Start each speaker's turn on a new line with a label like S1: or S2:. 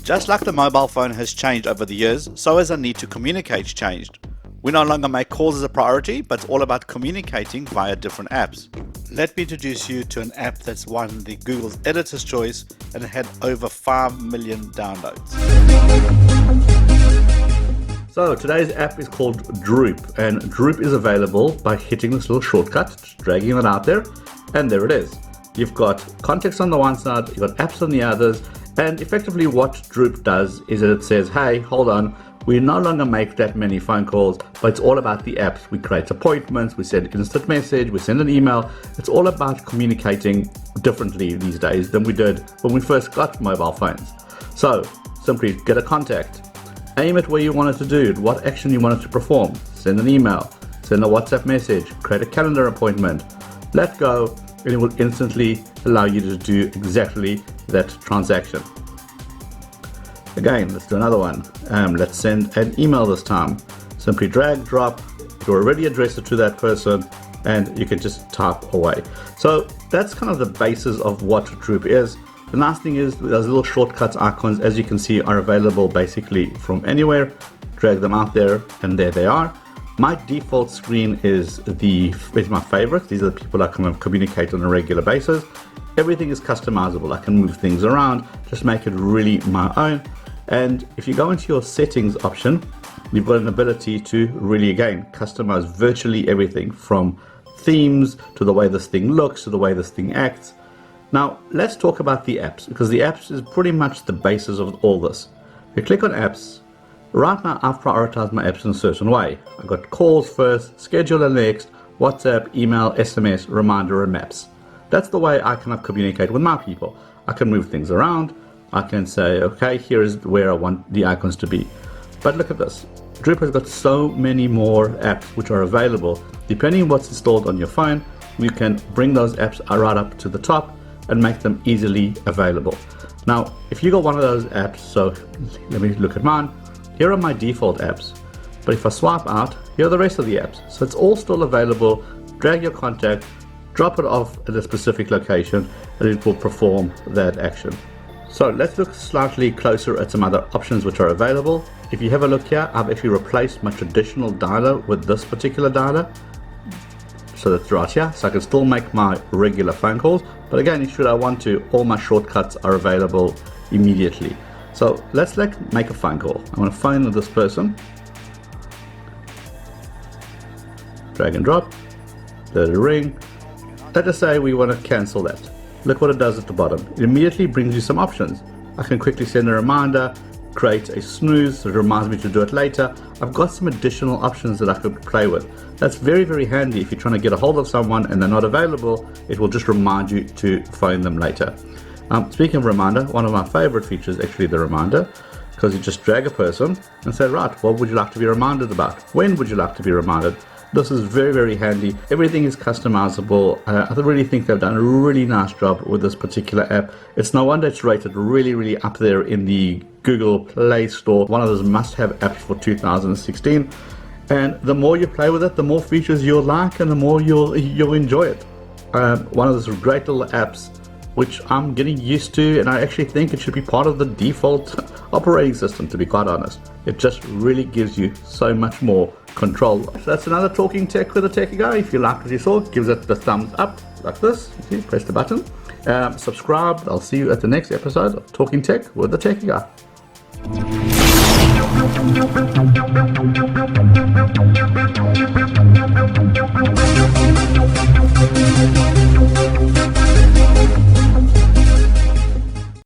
S1: Just like the mobile phone has changed over the years, so has our need to communicate changed. We no longer make calls as a priority, but it's all about communicating via different apps. Let me introduce you to an app that's won the Google's Editor's Choice and had over 5 million downloads. So today's app is called Drupe, and Drupe is available by hitting this little shortcut, just dragging it out there, and there it is. You've got context on the one side, you've got apps on the others, and effectively what Drupe does is that it says, hey, hold on, we no longer make that many phone calls, but it's all about the apps. We create appointments, we send instant message, we send an email. It's all about communicating differently these days than we did when we first got mobile phones. So simply get a contact, aim it where you want it to do, what action you want it to perform, send an email, send a WhatsApp message, create a calendar appointment, let go, and it will instantly allow you to do exactly that transaction. Again, let's do another one. Let's send an email this time. Simply drag, drop, you already addressed it to that person, and you can just type away. So that's kind of the basis of what Drupe is. The nice thing is those little shortcuts icons, as you can see, are available basically from anywhere. Drag them out there, and there they are. My default screen is my favorite. These are the people I kind of communicate on a regular basis. Everything is customizable. I can move things around, just make it really my own. And if you go into your settings option, you've got an ability to really, again, customize virtually everything from themes to the way this thing looks to the way this thing acts. Now, let's talk about the apps, because the apps is pretty much the basis of all this. If you click on apps, right now I've prioritized my apps in a certain way. I've got calls first, scheduler next, WhatsApp, email, SMS, reminder, and maps. That's the way I kind of communicate with my people. I can move things around. I can say, okay, here is where I want the icons to be. But look at this. Drupe has got so many more apps which are available. Depending on what's installed on your phone, you can bring those apps right up to the top and make them easily available. Now, if you got one of those apps, so let me look at mine. Here are my default apps. But if I swipe out, here are the rest of the apps. So it's all still available. Drag your contact, drop it off at a specific location, and it will perform that action. So let's look slightly closer at some other options which are available. If you have a look here, I've actually replaced my traditional dialer with this particular dialer. So that's right here. So I can still make my regular phone calls, but again, should I want to, all my shortcuts are available immediately. So let's make a phone call. I'm going to phone this person. Drag and drop. Let it ring. Let us say we want to cancel that. Look what it does at the bottom. It immediately brings you some options. I can quickly send a reminder, create a snooze so it reminds me to do it later. I've got some additional options that I could play with. That's very, very handy if you're trying to get a hold of someone and they're not available. It will just remind you to phone them later. Speaking of reminder, one of my favorite features is actually the reminder, because you just drag a person and say, right, what would you like to be reminded about? When would you like to be reminded? This is very, very handy. Everything is customizable. I really think they've done a really nice job with this particular app. It's no wonder it's rated really, really up there in the Google Play Store. One of those must-have apps for 2016. And the more you play with it, the more features you'll like and the more you'll enjoy it. One of those great little apps which I'm getting used to, and I actually think it should be part of the default operating system, to be quite honest. It just really gives you so much more control. So that's another Talking Tech with a Techie Guy. If you liked what you saw, give it the thumbs up like this. You see, press the button. Subscribe. I'll see you at the next episode of Talking Tech with the Techie Guy.